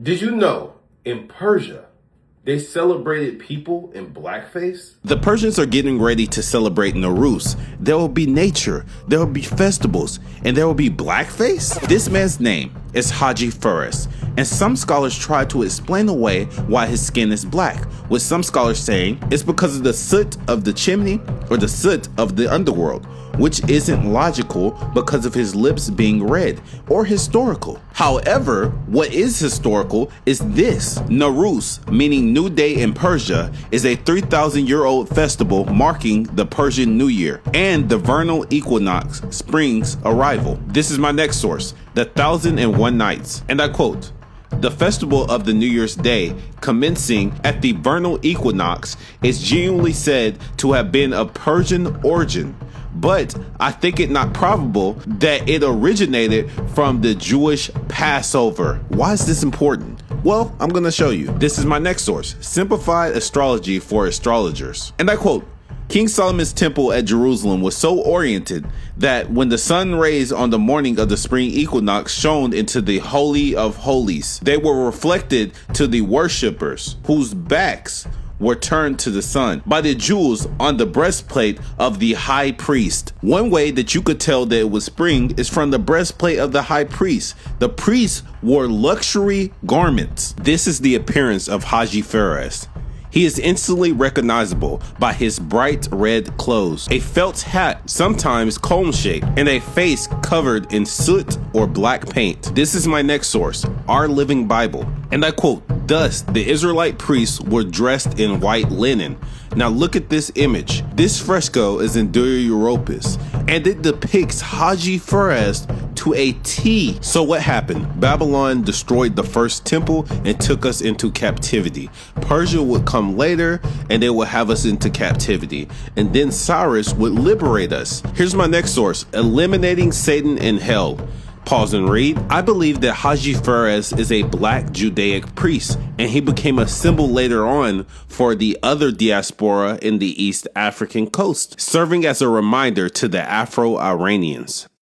Did you know in Persia, they celebrated people in blackface? The Persians are getting ready to celebrate Nowruz. There will be nature, there will be festivals, and there will be blackface? This man's name is Hajji Firuz, and some scholars try to explain away why his skin is black, with some scholars saying it's because of the soot of the chimney or the soot of the underworld, which isn't logical because of his lips being red or historical. However, what is historical is this. Nowruz, meaning New Day in Persia, is a 3,000-year-old festival marking the Persian New Year and the vernal equinox, spring's arrival. This is my next source, the 1001 Nights, and I quote, "The festival of the New Year's Day, commencing at the vernal equinox, is genuinely said to have been of Persian origin, but I think it not probable that it originated from the Jewish Passover." Why is this important? Well, I'm gonna show you. This is my next source, Simplified Astrology for Astrologers. And I quote, "King Solomon's temple at Jerusalem was so oriented that when the sun rays on the morning of the spring equinox shone into the Holy of Holies, they were reflected to the worshippers whose backs were turned to the sun by the jewels on the breastplate of the high priest." One way that you could tell that it was spring is from the breastplate of the high priest. The priest wore luxury garments. This is the appearance of Hajji Firuz. He is instantly recognizable by his bright red clothes, a felt hat, sometimes comb-shaped, and a face covered in soot or black paint. This is my next source, Our Living Bible, and I quote, "Thus the Israelite priests were dressed in white linen." Now look at this image. This fresco is in Dura Europos, and it depicts Hajji Firuz to a T. So what happened? Babylon destroyed the first temple and took us into captivity. Persia would come later and they would have us into captivity. And then Cyrus would liberate us. Here's my next source, Eliminating Satan in Hell. Pause and read. "I believe that Hajji Firuz is a black Judaic priest, and he became a symbol later on for the other diaspora in the East African coast, serving as a reminder to the Afro-Iranians."